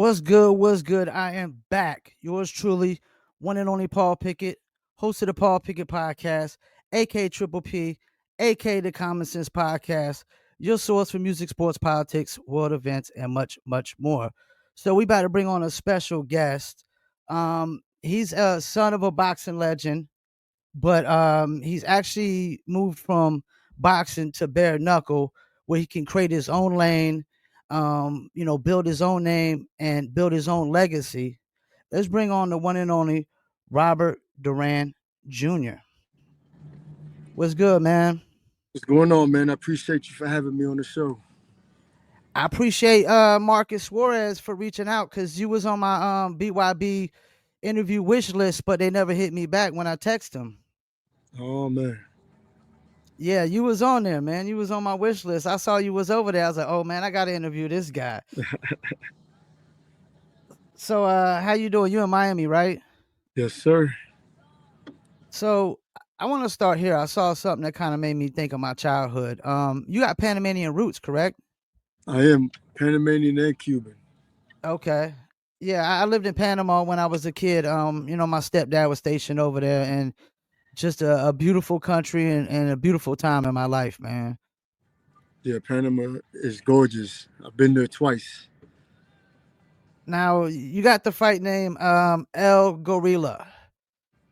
What's good? What's good? I am back. Yours truly, one and only Paul Pickett, host of the Paul Pickett Podcast, aka Triple P, aka the Common Sense Podcast, your source for music, sports, politics, world events, and much, much more. So we about to bring on a special guest. He's a son of a boxing legend, but he's actually moved from boxing to bare knuckle, where he can create his own lane, build his own name and build his own legacy. Let's bring on the one and only Robert Duran Jr. What's good, man? What's going on, man? I appreciate you for having me on the show. I appreciate Marcus Suarez for reaching out because you was on my BYB interview wish list, but they never hit me back when I text them. Oh man. Yeah, you was on there, man. You was on my wish list. I saw you was over there. I was like, oh man, I gotta interview this guy. So how you doing? You in Miami, right? Yes, sir. So I want to start here. I saw something that kind of made me think of my childhood. You got Panamanian roots, correct? I am Panamanian and Cuban. Okay. Yeah, I lived in Panama when I was a kid. My stepdad was stationed over there, and just a beautiful country and a beautiful time in my life, man. Yeah, Panama is gorgeous. I've been there twice. Now you got the fight name El Gorilla.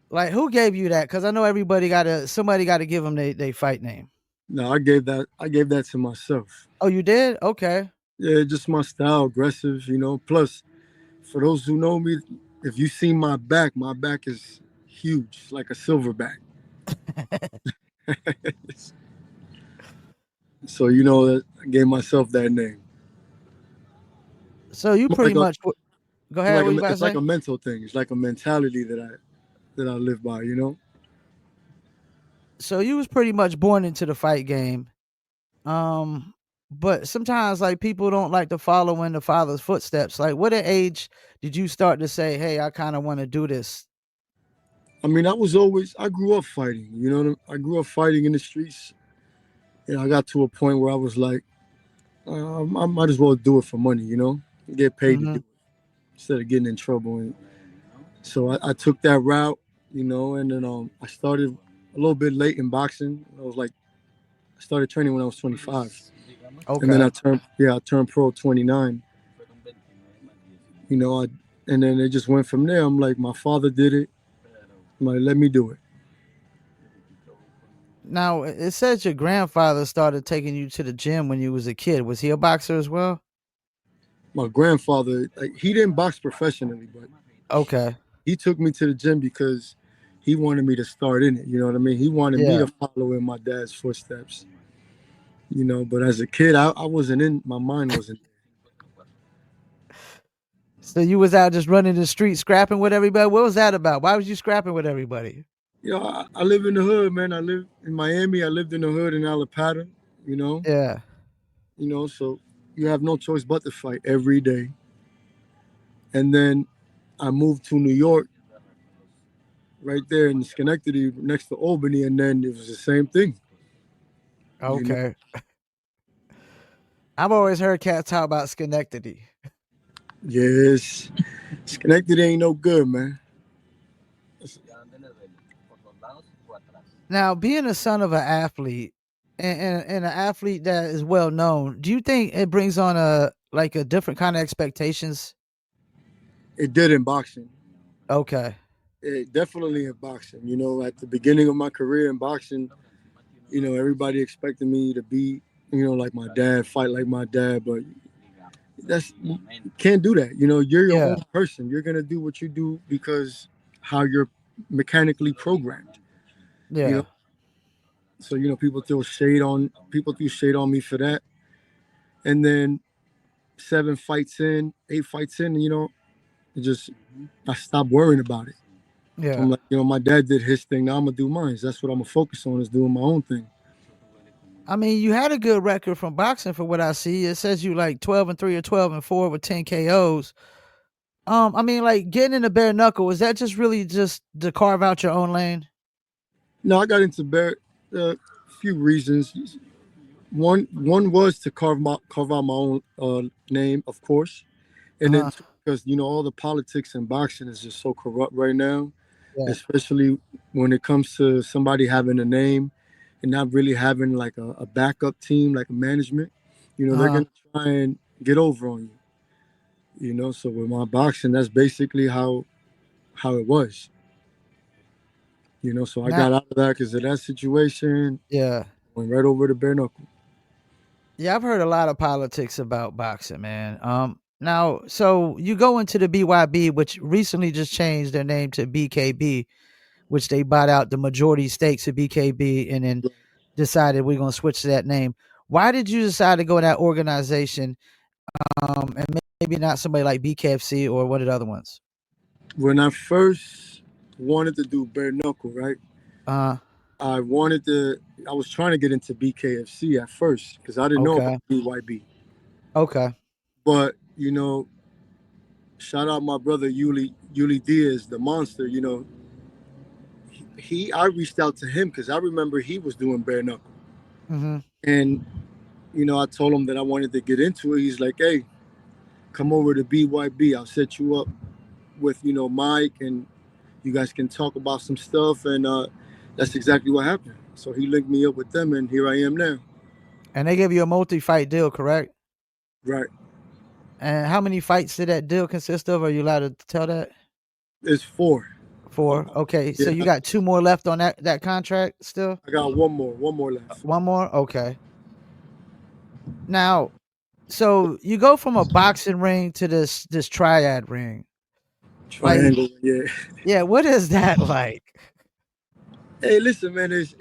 Like, who gave you that? Because I know somebody got to give them they fight name. No, I gave that to myself. Oh, you did? Okay. Yeah, just my style, aggressive. Plus, for those who know me, if you see my back is huge, like a silverback. So that I gave myself that name. So you More pretty Like a, much go ahead. What you about to it's like say? a mental thing. It's like a mentality that I live by. So you was pretty much born into the fight game. Um, but sometimes like people don't like to follow in the father's footsteps. Like, what age did you start to say, "Hey, I kind of want to do this"? I mean, I grew up fighting. I grew up fighting in the streets, and I got to a point where I was like, I might as well do it for money, get paid to do Hmm. it instead of getting in trouble. And so I took that route, and then I started a little bit late in boxing. I started training when I was 25, and then Okay. I turned pro 29. You know, I and then it just went from there. I'm like, my father did it. I'm like, let me do it. Now it says your grandfather started taking you to the gym when you was a kid. Was he a boxer as well? My grandfather, like, he didn't box professionally, but Okay. he took me to the gym because he wanted me to start in it. You know what I mean? He wanted me Yeah. to follow in my dad's footsteps. But as a kid, I wasn't in. My mind wasn't. So you was out just running the street, scrapping with everybody. What was that about? Why was you scrapping with everybody? I live in the hood, man. I live in Miami. I lived in the hood in Alapata. You know, Yeah. so you have no choice but to fight every day. And then I moved to New York, right there in Schenectady, next to Albany, and then it was the same thing. You know, Okay. I've always heard cats talk about Schenectady. yes, Schenectady ain't no good, man. Now, being a son of an athlete and an athlete that is well known, do you think it brings on a different kind of expectations? It did in boxing. Okay. Definitely in boxing. At the beginning of my career in boxing, everybody expected me to be, like my dad, fight like my dad, but you can't do that. You're your Yeah. own person. You're gonna do what you do because how you're mechanically programmed. You know, Yeah. so people threw shade on me for that, and then 7 fights in, 8 fights in, it just I stopped worrying about it. I'm Yeah. like, my dad did his thing. Now I'm gonna do mine. That's what I'm gonna focus on, is doing my own thing. I mean, you had a good record from boxing for what I see. It says you like 12-3 or 12-4 with 10 KOs. I mean, like getting in the bare knuckle, is that just really just to carve out your own lane? No, I got into bear a few reasons. One was to carve out my own name, of course, and then Uh-huh. because all the politics in boxing is just so corrupt right now, Yeah. especially when it comes to somebody having a name and not really having like a backup team, like a management. They're Uh-huh. gonna try and get over on you. So with my boxing, that's basically how it was. So I Now, got out of that because of that situation. yeah. Went right over to bare knuckle. Yeah, I've heard a lot of politics about boxing, man. Now, so you go into the BYB, which recently just changed their name to BKB, which they bought out the majority stakes of BKB and then decided we're going to switch to that name. Why did you decide to go to that organization, and maybe not somebody like BKFC or what are the other ones? When I first wanted to do bare knuckle, right? Uh, I wanted to. I was trying to get into BKFC at first because I didn't know about okay, BYB. okay, But shout out my brother Yuli Diaz, the monster. I reached out to him because I remember he was doing bare knuckle, mm-hmm. and I told him that I wanted to get into it. He's like, "Hey, come over to BYB. I'll set you up with Mike, and you guys can talk about some stuff." And that's exactly what happened. So he linked me up with them, and here I am now. And they gave you a multi-fight deal, correct? Right. And how many fights did that deal consist of? Are you allowed to tell that? It's four. Four. Okay, so Yeah, you got two more left on that contract still. I got one more left. One more. Okay. Now, so you go from a boxing ring to this triad ring. Like, Triangle. Yeah. yeah, what is that like? Hey, listen, man. It's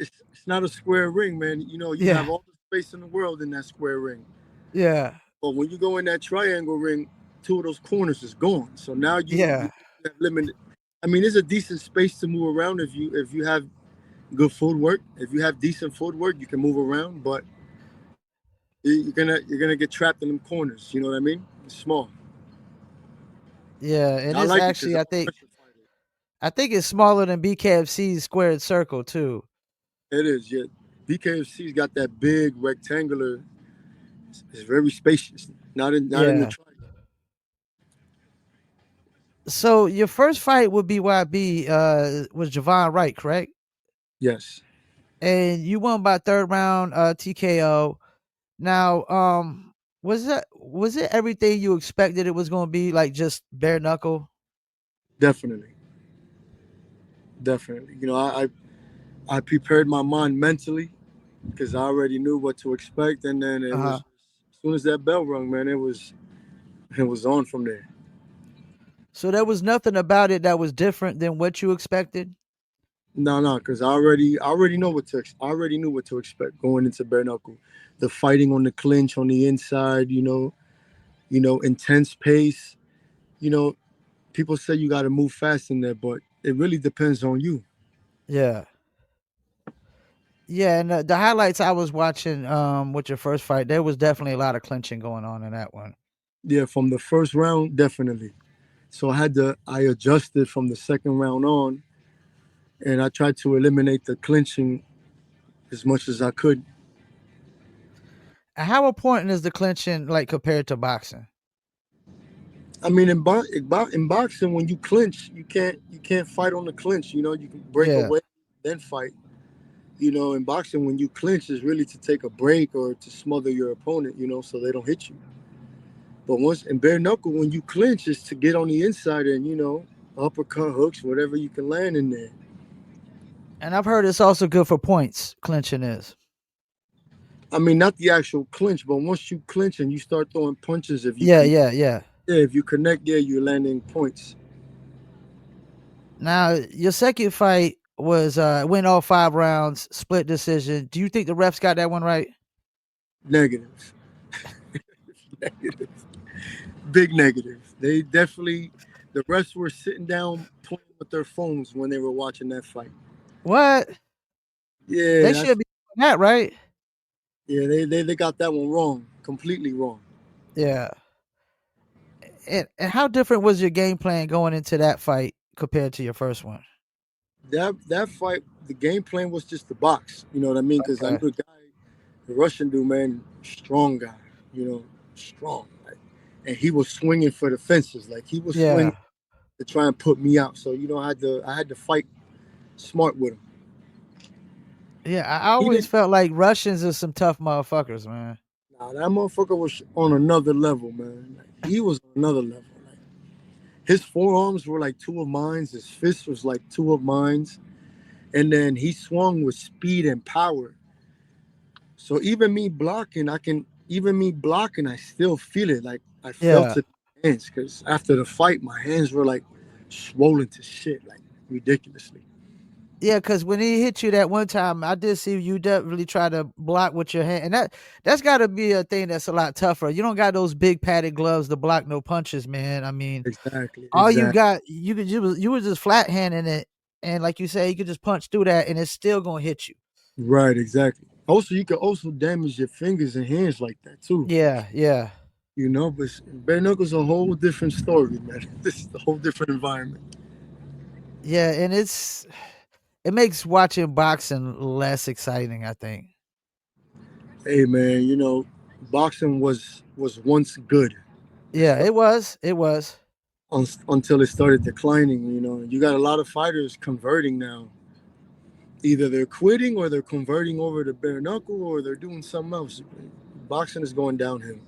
not a square ring, man. You Yeah, have all the space in the world in that square ring. yeah, But when you go in that triangle ring, two of those corners is gone. So now you yeah, have limited. I mean, there's a decent space to move around if you have good footwork. If you have decent footwork, you can move around. But you're gonna get trapped in them corners. You know what I mean? It's small. yeah. And I it's like it because actually, I'm I a think, pressure fighter. I think it's smaller than BKFC's squared circle too. It is. Yeah. BKFC's got that big rectangular. It's very spacious. Not in the Yeah. triangle. So your first fight with BYB was Javon Wright, correct? Yes, And you won by third round TKO. Now, was it everything you expected it was going to be, like just bare knuckle? definitely, definitely. I prepared my mind mentally because I already knew what to expect, and then it was Uh-huh. as soon as that bell rung, man, it was on from there. So there was nothing about it that was different than what you expected? No, no, because I already know I already knew what to expect going into bare knuckle, the fighting on the clinch on the inside, intense pace. You know, people say you got to move fast in there, but it really depends on you. Yeah. Yeah, and the highlights I was watching with your first fight, there was definitely a lot of clinching going on in that one. Yeah, from the first round, definitely. So I adjusted from the second round on, and I tried to eliminate the clinching as much as I could. And how important is the clinching like compared to boxing? I mean, in boxing, when you clinch, you can't fight on the clinch. You can break Yeah. away, then fight. In boxing, when you clinch, is really to take a break or to smother your opponent. So they don't hit you. But once in bare knuckle, when you clinch, is to get on the inside and uppercut, hooks, whatever you can land in there. And I've heard it's also good for points, clinching is. I mean, not the actual clinch, but once you clinch and you start throwing punches, if you Yeah, can, yeah, yeah. yeah, if you connect, yeah, you're landing points. Now, your second fight was win all 5 rounds, split decision. Do you think the refs got that one right? Negative, negative, big negative. They definitely, the rest were sitting down playing with their phones when they were watching that fight. What? Yeah, They should be doing that, right? they got that one wrong, completely wrong. Yeah. And how different was your game plan going into that fight compared to your first one? That fight, the game plan was just the box. You know what I mean? Because I knew Okay. the guy, the Russian dude, man, strong guy. Strong. Like, and he was swinging for the fences. Like he was swinging Yeah. to try and put me out. So I had to fight smart with him. Yeah, I He always didn't. felt like Russians are some tough motherfuckers, man. Nah, that motherfucker was on another level, man. Like, he was on another level. Like his forearms were like two of mine. His fists was like two of mine. And then he swung with speed and power. So even me blocking, I still feel it. Like I felt Yeah. it in my hands because after the fight, my hands were like swollen to shit, like ridiculously. Yeah, because when he hit you that one time, I did see you definitely try to block with your hand, and that's got to be a thing that's a lot tougher. You don't got those big padded gloves to block no punches, man. I mean, Exactly, all you exactly. got, you was just flat handing it, and like you say, you could just punch through that, and it's still gonna hit you. Right, exactly. Also, you could also damage your fingers and hands like that too. Yeah, yeah, But bare knuckles a whole different story, man. This is a whole different environment. yeah, and it makes watching boxing less exciting. I think. Hey, man, boxing was once good Yeah, it was. until it started declining. You got a lot of fighters converting now. Either they're quitting or they're converting over to bare knuckle or they're doing something else. Boxing is going downhill.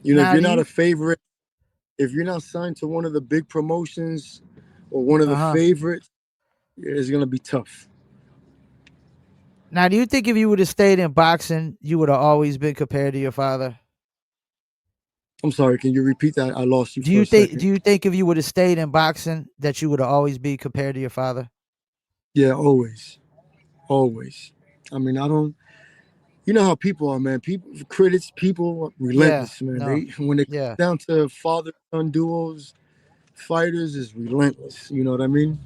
If Now you're do not you? a favorite, if you're not signed to one of the big promotions or one of Uh the huh. favorites, it's gonna be tough. Now, do you think if you would have stayed in boxing, you would have always been compared to your father? I'm sorry, can you repeat that? I lost you Do for you a think? second. Do you think if you would have stayed in boxing, that you would have always be compared to your father? Yeah, always, always. I mean, I don't. You know how people are, man. People, critics, people, Yeah. relentless, man. No. They when it comes Yeah. down to father son duos, fighters is relentless. You know what I mean?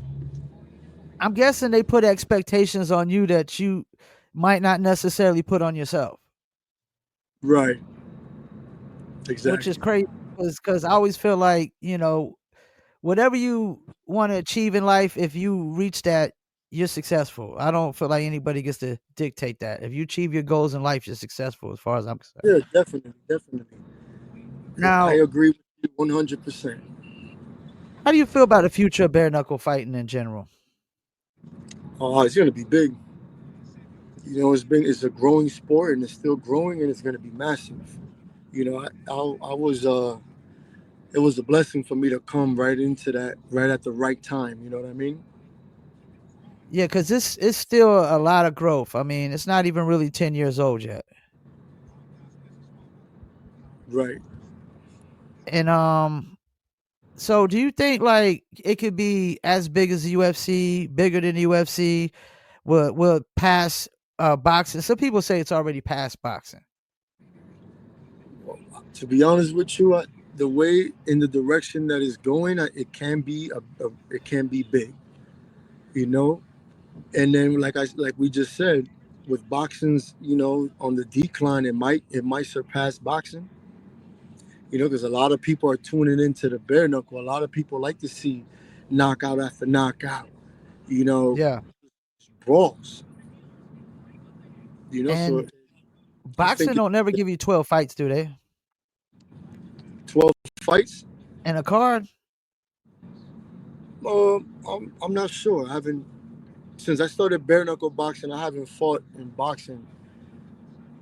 I'm guessing they put expectations on you that you might not necessarily put on yourself, Right. which is Exactly. crazy. Because I always feel like whatever you want to achieve in life, if you reach that, you're successful. I don't feel like anybody gets to dictate that. If you achieve your goals in life, you're successful, as far as I'm concerned. Yeah, definitely, definitely. I Now, agree with you 100%. how do you feel about the future of bare knuckle fighting in general? Oh, it's gonna be big. It's a growing sport and it's still growing and it's gonna be massive. I was it was a blessing for me to come right into that right at the right time. You know what I mean? Yeah, because this is still a lot of growth. I mean, it's not even really 10 years old yet. Right. And so do you think like it could be as big as the UFC, bigger than the UFC? Will pass boxing? Some people say it's already past boxing. Well, to be honest with you, the way in the direction that it's going, it can be it can be big. You know, and then like we just said, with boxing's on the decline, it might surpass boxing. Because a lot of people are tuning into the bare knuckle. A lot of people like to see knockout after knockout. You know, Yeah, brawls. So and I boxing think don't never give you 12 fights, do they? 12 fights. And a card? I'm not sure. I haven't since I started bare knuckle boxing. I haven't fought in boxing.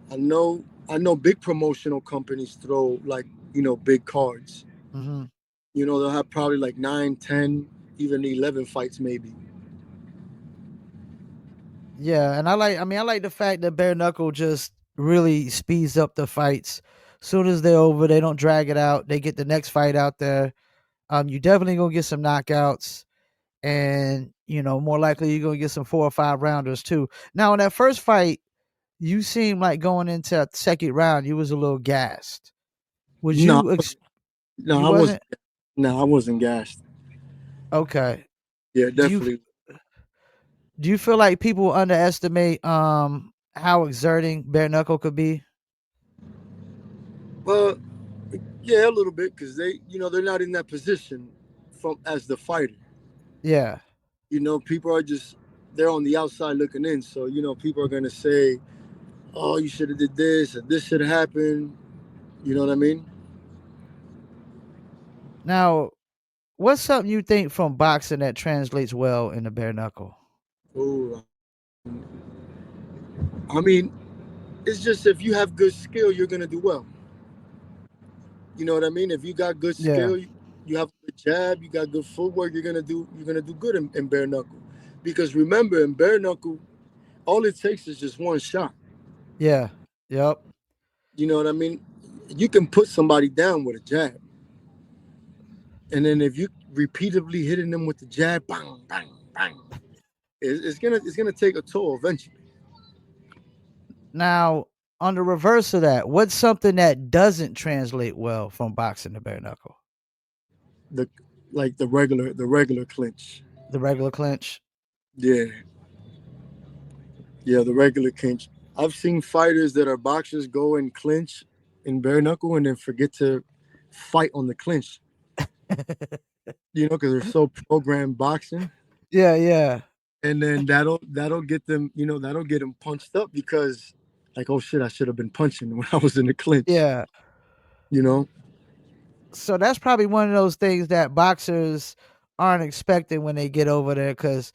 I know big promotional companies throw like big cards. Hmm. They'll have probably like 9, 10, even 11 fights maybe. Yeah, and I like the fact that bare knuckle just really speeds up the fights. Soon as they're over, they don't drag it out. They get the next fight out there. You definitely gonna get some knockouts, and more likely you're gonna get some 4 or 5 rounders too. Now, in that first fight, you seemed like going into that second round, you was a little gassed. Was No, you? no, You I wasn't. wasn't No, I wasn't gassed. okay. Yeah, Do you definitely. do you feel like people underestimate how exerting bare knuckle could be? Well, yeah, a little bit because they're not in that position from as the fighter. Yeah, People are just they're on the outside looking in. So people are gonna say, "Oh, you should have did this, or this should have happened." You know what I mean? Now, what's something you think from boxing that translates well in the bare knuckle? Oh, I mean, it's just if you have good skill, you're gonna do well. You know what I mean? If you got good Yeah, skill, you have a good jab, you got good footwork, you're gonna do good in bare knuckle. Because remember, in bare knuckle, all it takes is just one shot. yeah, yep. You know what I mean? You can put somebody down with a jab, and then if you repeatedly hitting them with the jab, bang, bang, bang, it's gonna take a toll eventually. Now, on the reverse of that, what's something that doesn't translate well from boxing to bare knuckle? The like the regular clinch. The regular clinch. Yeah, yeah, the regular clinch. I've seen fighters that are boxers go and clinch in bare knuckle and then forget to fight on the clinch. Because they're so programmed boxing, Yeah, yeah, and then that'll get them. That'll get them punched up because, like, oh shit, I should have been punching when I was in the clinch. yeah. You know. So that's probably one of those things that boxers aren't expecting when they get over there, because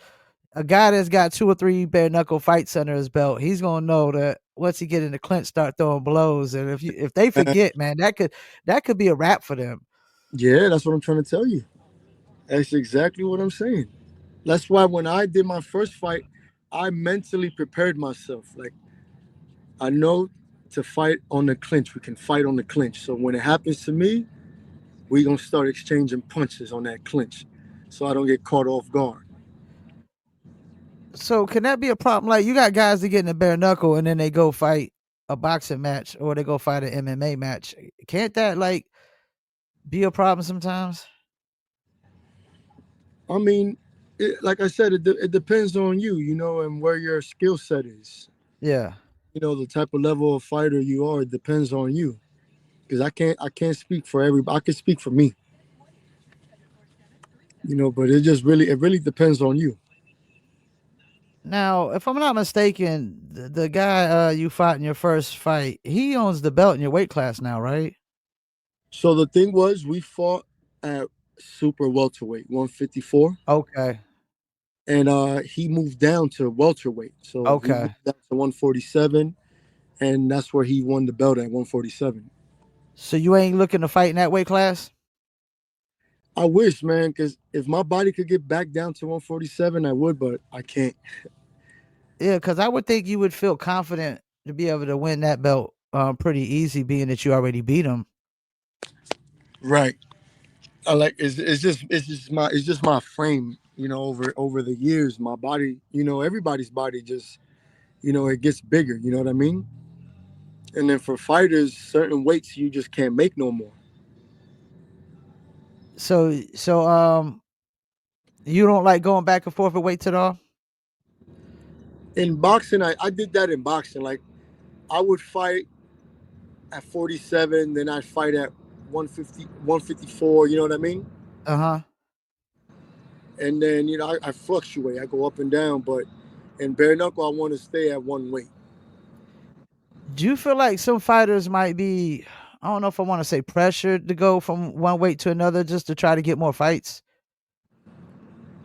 a guy that's got 2 or 3 bare knuckle fights under his belt, he's gonna know that once he get in the clinch, start throwing blows, and if they Uh, forget, man, that could be a wrap for them. yeah, that's what I'm trying to tell you. That's exactly what I'm saying. That's why when I did my first fight, I mentally prepared myself. Like I know to fight on the clinch. We can fight on the clinch. So when it happens to me, we gonna start exchanging punches on that clinch, so I don't get caught off guard. So can that be a problem? Like, you got guys that get in the bare knuckle and then they go fight a boxing match or they go fight an MMA match. Can't that like be a problem sometimes? I mean, like I said, it depends on you, and where your skill set is. Yeah. The type of level of fighter you are. It depends on you. Because I can't speak for everybody. I can speak for me. But it really depends on you. Now, if I'm not mistaken, the guy you fought in your first fight, he owns the belt in your weight class now, right? So the thing was, we fought at super welterweight, 154, Okay. and he moved down to welterweight. So he moved Okay. down to 147, and that's where he won the belt at 147. So you ain't looking to fight in that weight class? I wish, man, because if my body could get back down to 147, I would, but I can't. Yeah, because I would think you would feel confident to be able to win that belt pretty easy, being that you already beat him. Right. I like it's just my frame. Over the years, my body. Everybody's body just it gets bigger. You know what I mean? And then for fighters, certain weights you just can't make no more. So you don't like going back and forth with weights at all? In boxing, I did that in boxing. Like I would fight at 47, then I'd fight at 150, 154. You know what I mean? Uh huh. And then I fluctuate. I go up and down, but in bare knuckle, I want to stay at one weight. Do you feel like some fighters might be, I don't know if I want to say pressured to go from one weight to another just to try to get more fights?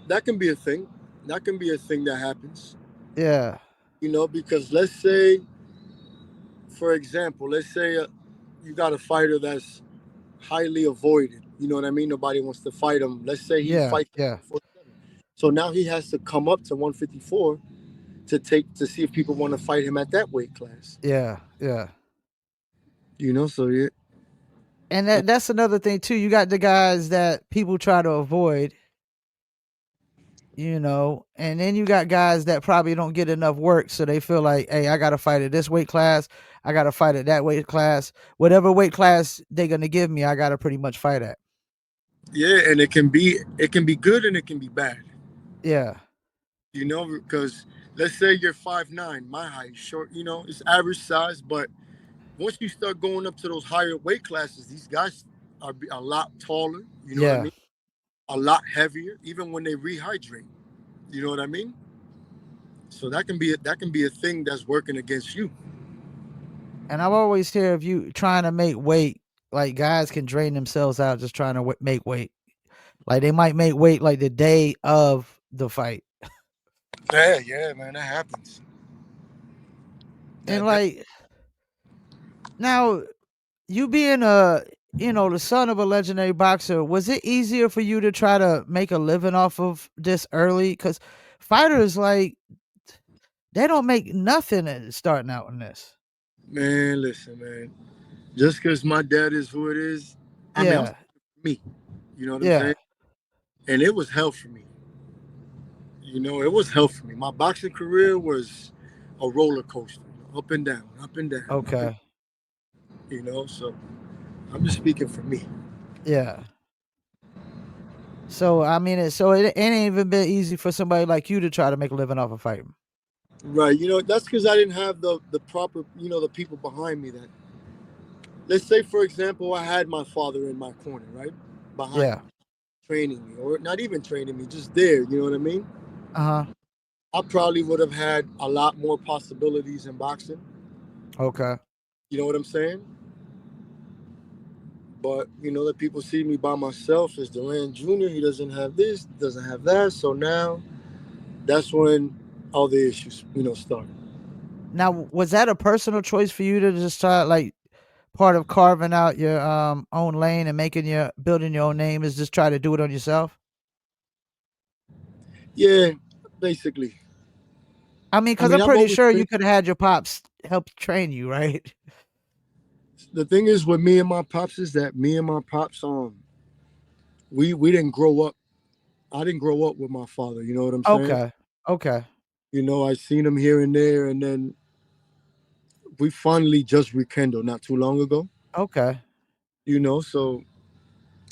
That can be a thing. That can be a thing that happens. Yeah. Because let's say, for example, let's say you got a fighter that's highly avoided. You know what I mean? Nobody wants to fight him. Let's say he Yeah. fights at Yeah. 147. So now he has to come up to 154 to see if people want to fight him at that weight class. Yeah. Yeah. So yeah, And that's another thing too. You got the guys that people try to avoid, and then you got guys that probably don't get enough work, so they feel like, hey, I got to fight at this weight class, I got to fight at that weight class, whatever weight class they're gonna give me, I got to pretty much fight at. yeah, and it can be good and it can be bad. Yeah, Because let's say you're 5'9", my height, short. It's average size, but once you start going up to those higher weight classes, these guys are a lot taller. You know what I yeah. mean? A lot heavier, even when they rehydrate. You know what I mean? So that can be a thing that's working against you. And I've always heard of you trying to make weight. like guys can drain themselves out just trying to make weight. Like they might make weight like the day of the fight, Yeah, yeah, man, that happens. and That like now you being a the son of a legendary boxer, was it easier for you to try to make a living off of this early? Because fighters like they don't make nothing starting out in this. man, listen, man. Just because my dad is who it is, I mean, I'm Yeah, speaking for me. You know what I'm yeah, saying? And it was hell for me. It was hell for me. My boxing career was a roller coaster, up and down, up and down, up and okay, so I'm just speaking for me. yeah. So I mean, it ain't even been easy for somebody like you to try to make a living off of fighting. Right. That's because I didn't have the proper, the people behind me that, let's say, for example, I had my father in my corner, right? Behind Yeah. me, training me, or not even training me, just there, you know what I mean? Uh huh. I probably would have had a lot more possibilities in boxing. Okay. You know what I'm saying? But the people see me by myself as Duran Jr. He doesn't have this, doesn't have that. So now that's when all the issues, start. Now, was that a personal choice for you to just try like part of carving out your own lane and making your building your own name is just try to do it on yourself? Yeah, basically. I mean, I because mean, I'm I've pretty always sure been. you could have had your pops help train you, right? The thing is with me and my pops is that me and my pops, we didn't grow up. I didn't grow up with my father. You know what I'm saying? Okay. Okay. I seen him here and there, and then we finally just rekindled not too long ago. Okay. So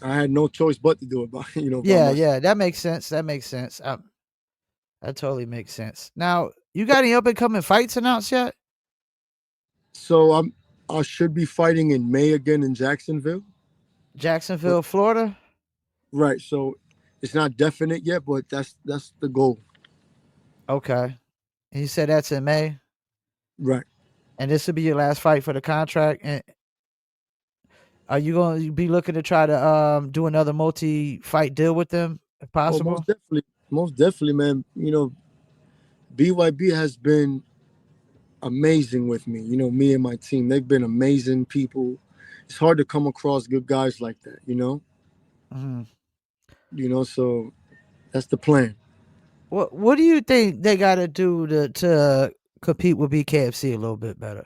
I had no choice but to do it by by Yeah. myself. Yeah. That makes sense. That makes sense. That totally makes sense. Now, you got any up and coming fights announced yet? So I should be fighting in May again in Jacksonville. But Jacksonville, Florida. right, so it's not definite yet, but that's the goal. Okay. And you said that's in May, Right. and this will be your last fight for the contract. And are you going to be looking to try to do another multi-fight deal with them if Oh, possible? most definitely, man. BYB has been amazing with me. Me and my team, they've been amazing people. It's hard to come across good guys like that. Mhm. So that's the plan. What do you think they got to do to compete with BKFC a little bit better?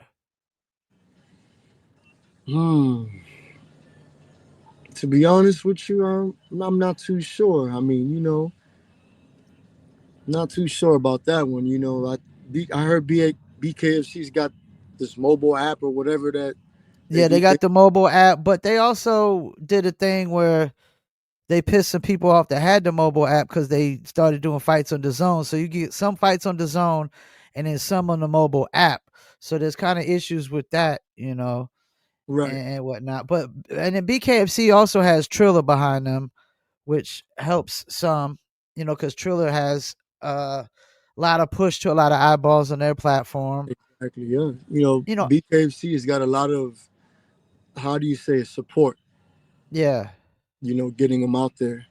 Hmm. To be honest with you, I'm not too sure. I mean, not too sure about that one. I heard BKFC's got this mobile app or whatever that they Yeah, do they things. got the mobile app, but they also did a thing where they pissed some people off that had the mobile app because they started doing fights on the zone. So you get some fights on the zone and then some on the mobile app. So there's kind of issues with that, Right. and whatnot. But and then BKFC also has Triller behind them, which helps some, because Triller has a lot of push to a lot of eyeballs on their platform. Exactly. Yeah. You know, BKFC has got a lot of, how do you say it, support. yeah, Getting them out there.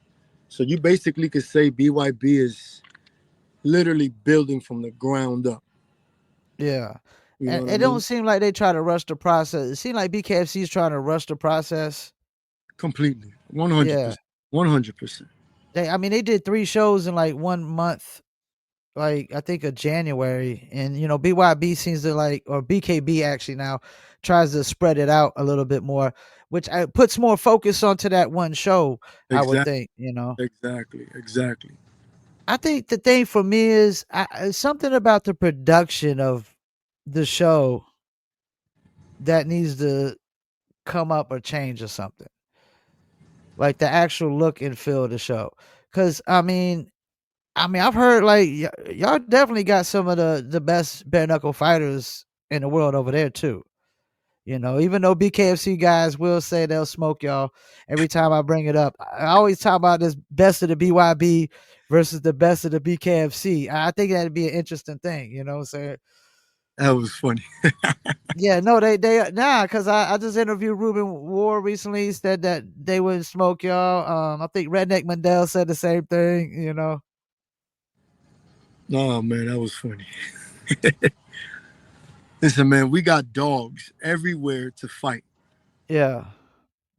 So you basically could say BYB is literally building from the ground up. yeah. You know And what I it don't mean? seem like they try to rush the process. It seems like BKFC is trying to rush the process. Completely. 100%. Yeah. 100%. I mean, they did 3 shows in, like, 1 month, like, I think of January, and, BYB seems to, like or BKB actually now tries to spread it out a little bit more, which, puts more focus onto that one show, I would Exactly. think. Exactly. Exactly. I think the thing for me is something about the production of the show that needs to come up or change or something, like the actual look and feel of the show. Because I mean, I've heard like y'all definitely got some of the best bare knuckle fighters in the world over there too. Even though BKFC guys will say they'll smoke y'all every time I bring it up, I always talk about this best of the BYB versus the best of the BKFC. I think that'd be an interesting thing. You know what I'm saying? That was funny. Yeah, no, they nah, cause I just interviewed Ruben Ward recently. He said that they wouldn't smoke y'all. I think Redneck Mandel said the same thing. Oh man, that was funny. Listen, man, we got dogs everywhere to fight. Yeah.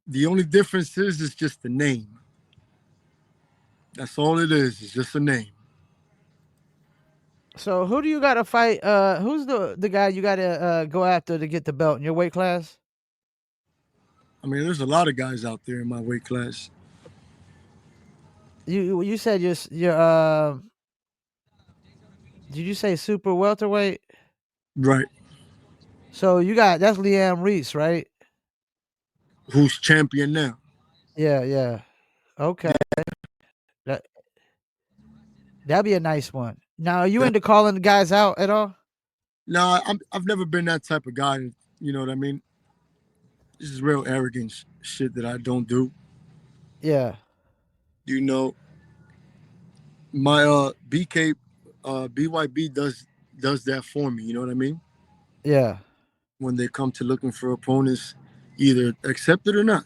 The only difference is just the name. That's all it is. It's just a name. So who do you got to fight? Who's the guy you got to go after to get the belt in your weight class? I mean, there's a lot of guys out there in my weight class. You said you're did you say super welterweight? Right. So you got that's Liam Reese, right? Who's champion now? Yeah, yeah. Okay. That that'd be a nice one. Now, are you That, into calling the guys out at all? no, I've never been that type of guy. You know what I mean? This is real arrogant shit that I don't do. Yeah, You know, my BK BYB does that for me. You know what I mean? yeah. When they come to looking for opponents, either accept it or not.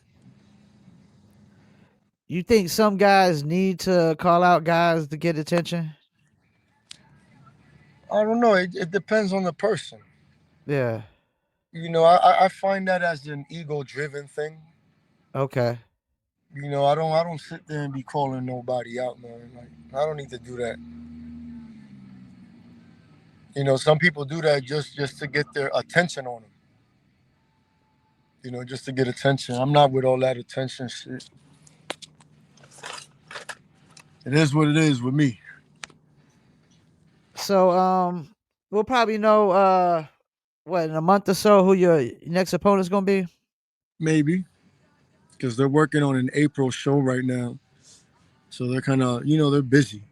You think some guys need to call out guys to get attention? I don't know. It depends on the person. Yeah. You know, I find that as an ego driven thing. Okay. You know, I don't sit there and be calling nobody out, man. Like I don't need to do that. You know, some people do that just to get their attention on them. You know, just to get attention. I'm not with all that attention shit. It is what it is with me. So we'll probably know what in a month or so who your next opponent's gonna be. Maybe because they're working on an April show right now, so they're kind of they're busy.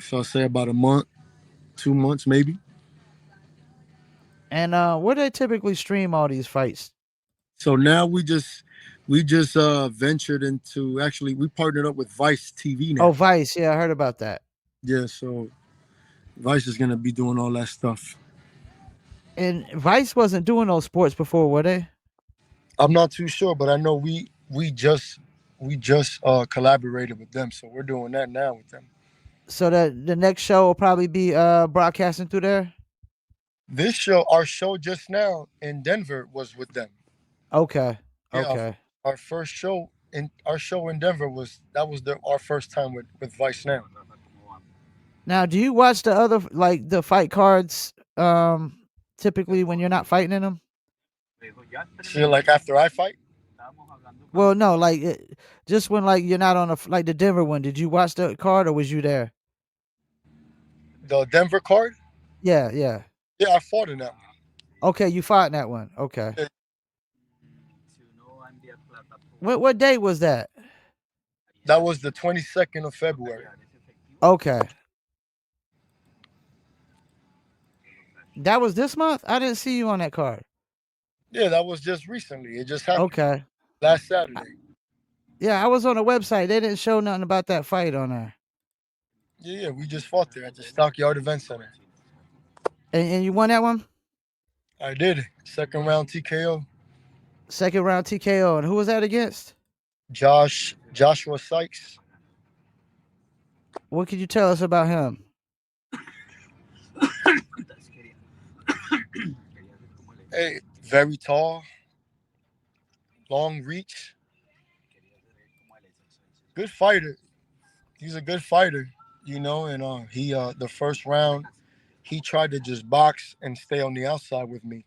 So I'll say about a month, 2 months maybe. And where they typically stream all these fights? So now we just ventured into, actually we partnered up with Vice TV Oh, now. Vice. Yeah, I heard about that. Yeah, so Vice is gonna be doing all that stuff. And Vice wasn't doing those sports before, were they? I'm not too sure, but I know we just collaborated with them, so we're doing that now with them. So that the next show will probably be broadcasting through there. This show, our show just now in Denver was with them. Okay. Yeah, Okay. our first show in our show in Denver was our first time with Vice now. Now, do you watch the other like the fight cards typically when you're not fighting in them? So like after I fight, Well, no, like just when like you're not on like the Denver one. Did you watch the card or was you there? the Denver card, Yeah, yeah. yeah, I fought in that one. Okay, you fought in that one. Okay. Yeah, What day was that? that was the 22nd of February. Okay. That was this month? I didn't see you on that card. Yeah, that was just recently. It just happened Okay. last Saturday. Yeah, I was on the website. They didn't show nothing about that fight on there. Yeah, yeah, we just fought there at the Stockyard Event Center. And you won that one? I did. Second round TKO. Second round TKO. And who was that against? Joshua Sykes. What could you tell us about him? Hey, very tall, long reach, good fighter. He's a good fighter, and he the first round he tried to just box and stay on the outside with me.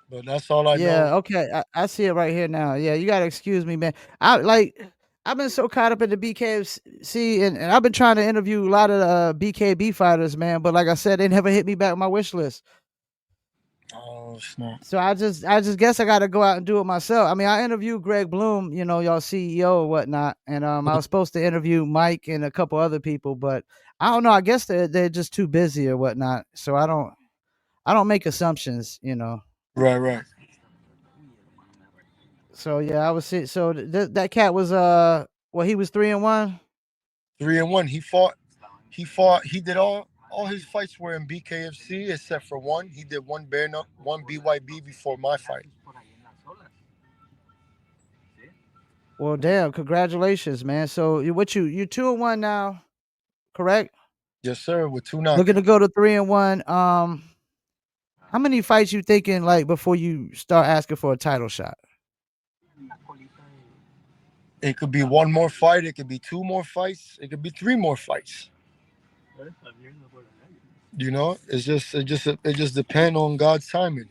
But that's all I know. Yeah, okay. I see it right here now. Yeah, you gotta excuse me, man. I've been so caught up in the BKFC and I've been trying to interview a lot of BKB fighters, man. But like I said, they never hit me back on my wish list. Oh snap! So I just guess I gotta go out and do it myself. I mean, I interviewed Greg Bloom, y'all CEO or whatnot, and I was supposed to interview Mike and a couple other people, but I don't know. I guess they're just too busy or whatnot. So I don't make assumptions. Right, right. So yeah, I was that cat was well he was 3-1. 3-1. He fought. He did all his fights were in BKFC except for one. He did one BYB before my fight. Well, damn, congratulations, man. So you 2-1 now, correct? Yes, sir, with two Looking to knockouts. go to 3-1. How many fights you thinking like before you start asking for a title shot? It could be one more fight. It could be two more fights. It could be three more fights. It just depends on God's timing.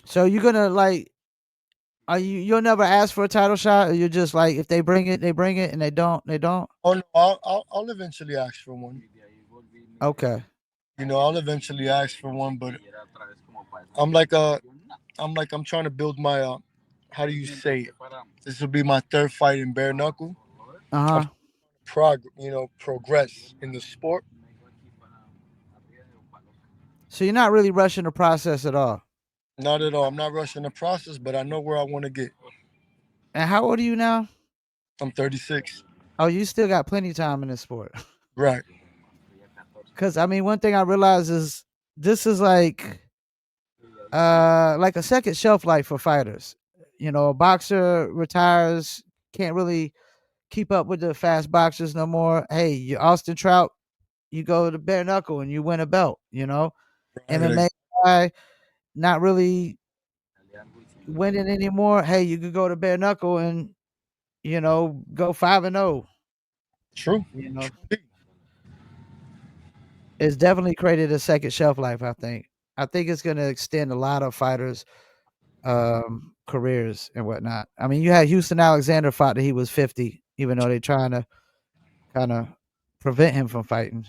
So you're gonna like, you'll never ask for a title shot, or you're just like, if they bring it, they bring it, and they don't, they don't. Oh no, I'll eventually ask for one. Okay. I'll eventually ask for one, but I'm like uh I'm trying to build my how do you say it? This will be my third fight in bare knuckle. Uh I'm huh. progress in the sport. So you're not really rushing the process at all. Not at all. I'm not rushing the process, but I know where I want to get. And how old are you now? I'm 36. Oh, you still got plenty of time in this sport. Right. Because I mean, one thing I realize is this is like a second shelf life for fighters. You know, a boxer retires, can't really keep up with the fast boxers no more. Hey, you Austin Trout, you go to bare knuckle and you win a belt. You know, Right. MMA guy not really winning anymore. Hey, you could go to bare knuckle and go 5-0. True. You know, True. it's definitely created a second shelf life. I think it's going to extend a lot of fighters' careers and whatnot. I mean, you had Houston Alexander fought that he was 50, even though they're trying to kind of prevent him from fighting.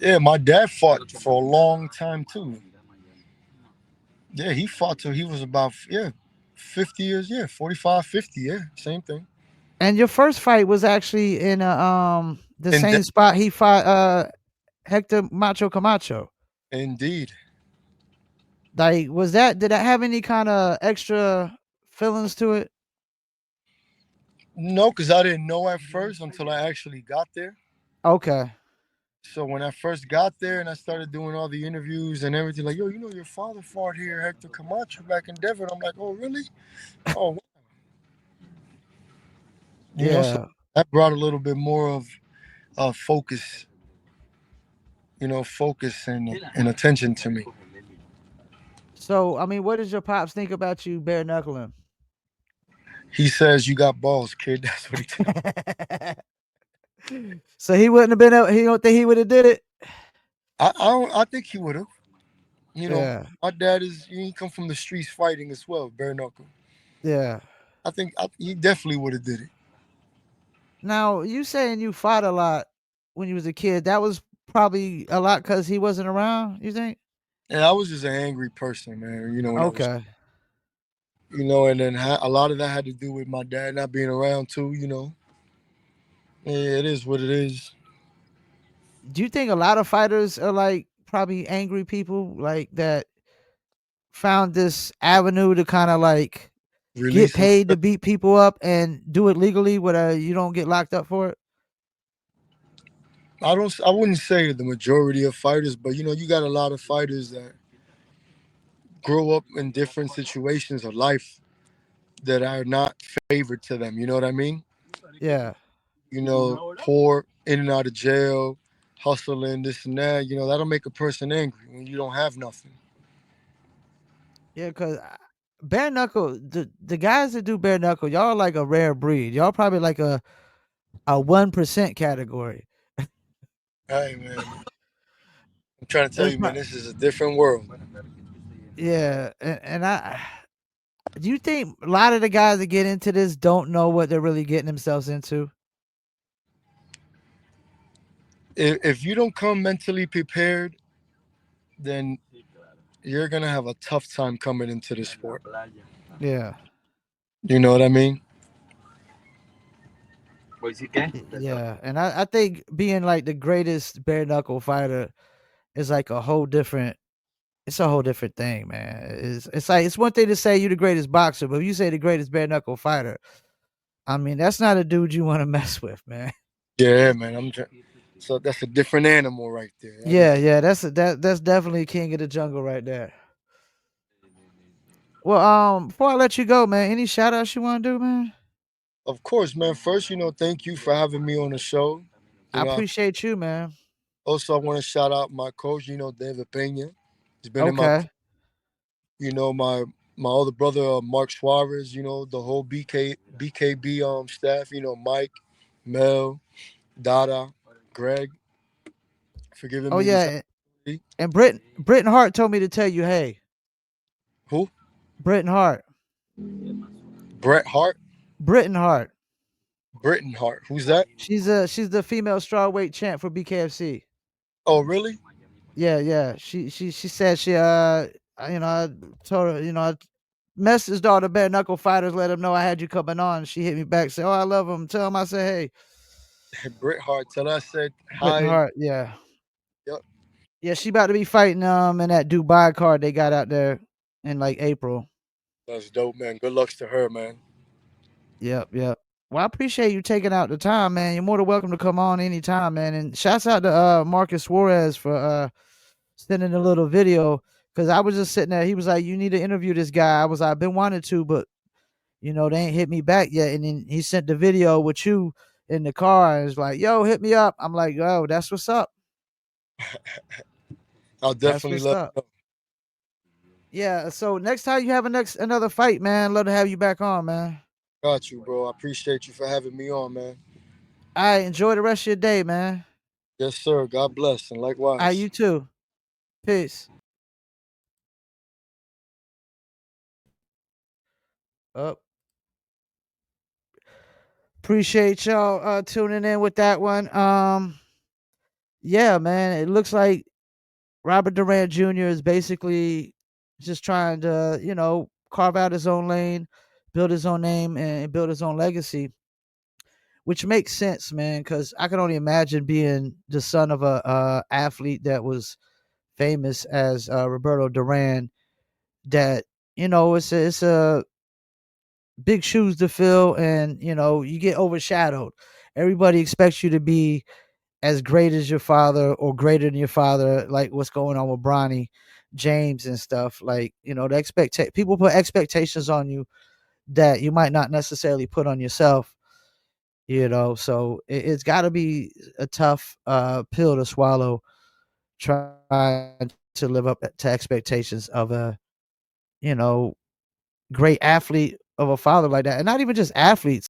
Yeah, my dad fought for a long time too. Yeah, he fought till he was about 50 years. Yeah, 45, 50. Yeah, same thing. And your first fight was actually in the And same spot he fought Hector Macho Camacho. indeed. Like, did that have any kind of extra feelings to it? No, because I didn't know at first until I actually got there. Okay. So when I first got there and I started doing all the interviews and everything, like, yo, your father fought here, Hector Camacho, back in Denver. I'm like, oh, really? Oh, wow. So Yeah. that brought a little bit more of focus, focus and attention to me. So, I mean, what does your pops think about you bare knuckling? He says, you got balls, kid. That's what he tells me. So he wouldn't have been able, he don't think he would have did it? I think he would have. Yeah. My dad he come from the streets fighting as well, bare knuckle. Yeah. I think he definitely would have did it. Now, you saying you fought a lot when you was a kid, that was probably a lot because he wasn't around, you think? And I was just an angry person, man. When I was, Okay. and then a lot of that had to do with my dad not being around too. Yeah, it is what it is. Do you think a lot of fighters are like probably angry people like that found this avenue to kind of like get Releasing. paid to beat people up and do it legally where you don't get locked up for it? I wouldn't say the majority of fighters, but you got a lot of fighters that grow up in different situations of life that are not favored to them. You know what I mean? Yeah. Poor, in and out of jail, hustling, this and that. That'll make a person angry when you don't have nothing. Yeah, because bare knuckle, the guys that do bare knuckle, y'all are like a rare breed. Y'all probably like a 1% category. Hey man, I'm trying to tell It's you, man, not. this is a different world. Yeah, and I do you think a lot of the guys that get into this don't know what they're really getting themselves into? If you don't come mentally prepared, then you're gonna have a tough time coming into the sport. Yeah. You know what I mean? Yeah, and I think being like the greatest bare knuckle fighter is like a whole different. It's a whole different thing, man. It's like it's one thing to say you're the greatest boxer, but if you say the greatest bare knuckle fighter, I mean that's not a dude you want to mess with, man. Yeah, man. So that's a different animal right there. That Yeah, is, yeah, that's definitely king of the jungle right there. Well, before I let you go, man, any shout outs you want to do, man? of course, man. First, thank you for having me on the show. You I know, appreciate you, man. also I want to shout out my coach. David Pena. He's been in my, Okay. my older brother Mark Suarez. The whole BKB staff. Mike, Mel, Dada, Greg, for giving Oh me this yeah, opportunity. and Britton Hart told me to tell you, hey, Who? Britton Hart, Bret Hart, Britton Hart. Britton Hart. Who's that? She's the female strawweight champ for BKFC. Oh, really? Yeah, yeah. She said I told her, I messaged all the bare knuckle fighters, let them know I had you coming on. She hit me back, say, "Oh, I love him." Tell him I said, "Hey, Bret Hart. Tell her I said Britton hi. Hart." Yeah, Yep. yeah. She about to be fighting in that Dubai card they got out there in like April. That's dope, man. Good lucks to her, man. Yep, yep. Well, I appreciate you taking out the time, man. You're more than welcome to come on anytime, man. And shouts out to Marcus Suarez for sending a little video because I was just sitting there. He was like, "You need to interview this guy." I was like, "I've been wanting to, but they ain't hit me back yet." And then he sent the video with you in the car and was like, "Yo, hit me up." I'm like, "Yo, that's what's up. I'll That's definitely what's let up." her know. Yeah. So next time you have another fight, man, love to have you back on, man. Got you, bro. I appreciate you for having me on, man. All right, enjoy the rest of your day, man. Yes, sir. God bless, and All right, likewise. you too. Peace. Up. Appreciate y'all tuning in with that one. Yeah, man, it looks like Robert Duran Jr. is basically just trying to, carve out his own lane, build his own name, and build his own legacy, which makes sense, man. Because I can only imagine being the son of a athlete that was famous as Roberto Duran. That it's a big shoes to fill, and you get overshadowed. Everybody expects you to be as great as your father or greater than your father, like what's going on with Bronny James and stuff. Like, the people put expectations on you that you might not necessarily put on yourself, so it's got to be a tough pill to swallow, trying to live up to expectations of a, you know, great athlete of a father like that. And not even just athletes,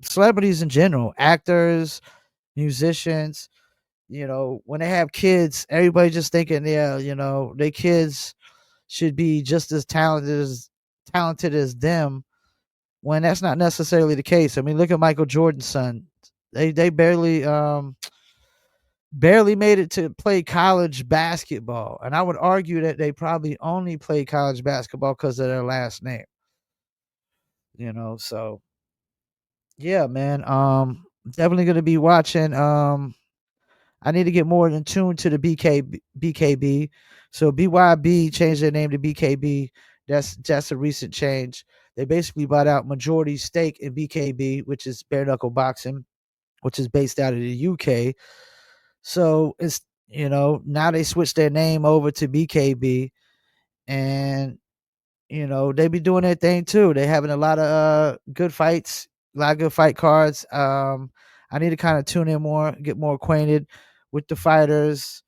celebrities in general, actors, musicians. When they have kids, everybody just thinking, yeah, their kids should be just as talented as them, when that's not necessarily the case. I mean, look at Michael Jordan's son. They barely made it to play college basketball, and I would argue that they probably only play college basketball because of their last name. So yeah, man. Definitely gonna be watching. I need to get more in tune to the BKB. So BYB changed their name to BKB. That's a recent change. They basically bought out majority stake in BKB, which is Bare Knuckle Boxing, which is based out of the UK. So it's now they switched their name over to BKB, and they be doing their thing too. They having a lot of good fights, a lot of good fight cards. I need to kind of tune in more, get more acquainted with the fighters,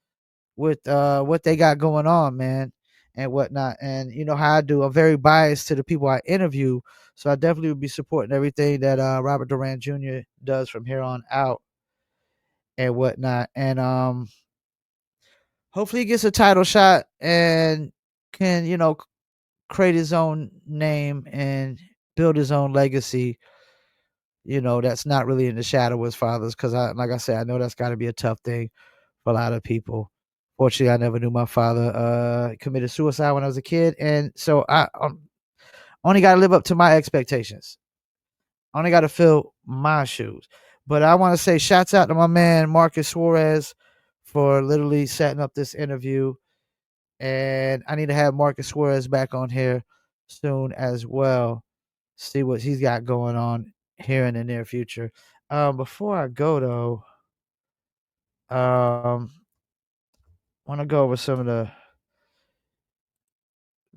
with what they got going on, man, and whatnot. And you know how I do. I'm very biased to the people I interview, so I definitely would be supporting everything that Robert Duran Jr. does from here on out and whatnot. And hopefully he gets a title shot and can create his own name and build his own legacy. That's not really in the shadow of his father's, because like I said, I know that's got to be a tough thing for a lot of people. Fortunately, I never knew my father committed suicide when I was a kid, and so I only got to live up to my expectations. Only got to fill my shoes. But I want to say shouts out to my man Marcus Suarez for literally setting up this interview, and I need to have Marcus Suarez back on here soon as well. See what he's got going on here in the near future. Before I go though, Want to go over some of the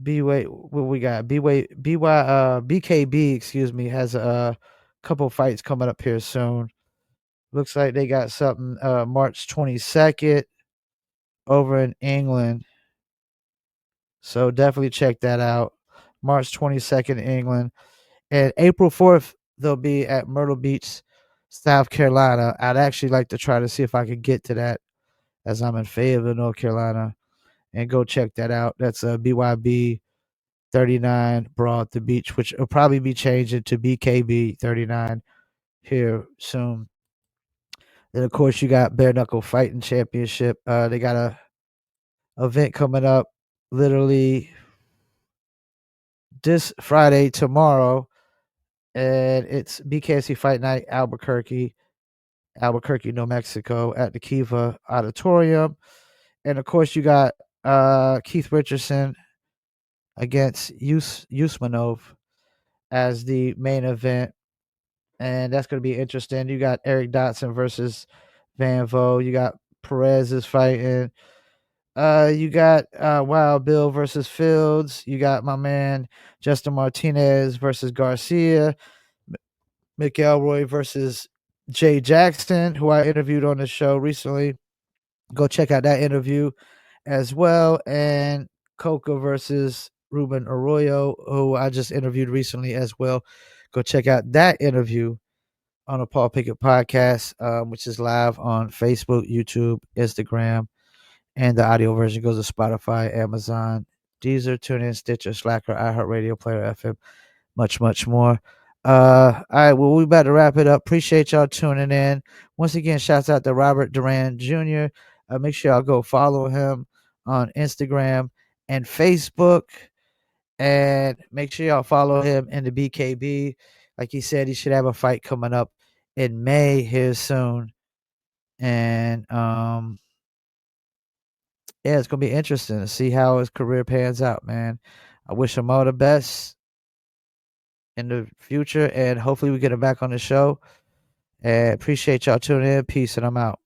B way what we got. BKB, excuse me, has a couple fights coming up here soon. Looks like they got something March 22nd over in England. So definitely check that out. March 22nd in England. And April 4th, they'll be at Myrtle Beach, South Carolina. I'd actually like to try to see if I could get to that as I'm in Fayetteville, North Carolina, and go check that out. That's a BYB 39 Broad the Beach, which will probably be changing to BKB 39 here soon. Then, of course, you got Bare Knuckle Fighting Championship. They got a event coming up literally this Friday, tomorrow, and it's BKC Fight Night, Albuquerque, New Mexico, at the Kiva Auditorium. And of course, you got Keith Richardson against Usmanov as the main event, and that's going to be interesting. You got Eric Dotson versus Van Vo. You got Perez is fighting. You got Wild Bill versus Fields. You got my man Justin Martinez versus Garcia. McElroy versus Jay Jackson, who I interviewed on the show recently. Go check out that interview as well. And Coca versus Ruben Arroyo, who I just interviewed recently as well. Go check out that interview on the Paul Pickett podcast, which is live on Facebook, YouTube, Instagram, and the audio version goes to Spotify, Amazon, Deezer, TuneIn, Stitcher, Slacker, iHeartRadio, Player FM, much, much more. All right, well, we about to wrap it up. Appreciate y'all tuning in. Once again, shouts out to Robert Duran Jr. Make sure y'all go follow him on Instagram and Facebook. And make sure y'all follow him in the BKB. Like he said, he should have a fight coming up in May here soon. And yeah, it's gonna be interesting to see how his career pans out, man. I wish him all the best in the future, and hopefully we get him back on the show. And appreciate y'all tuning in. Peace, and I'm out.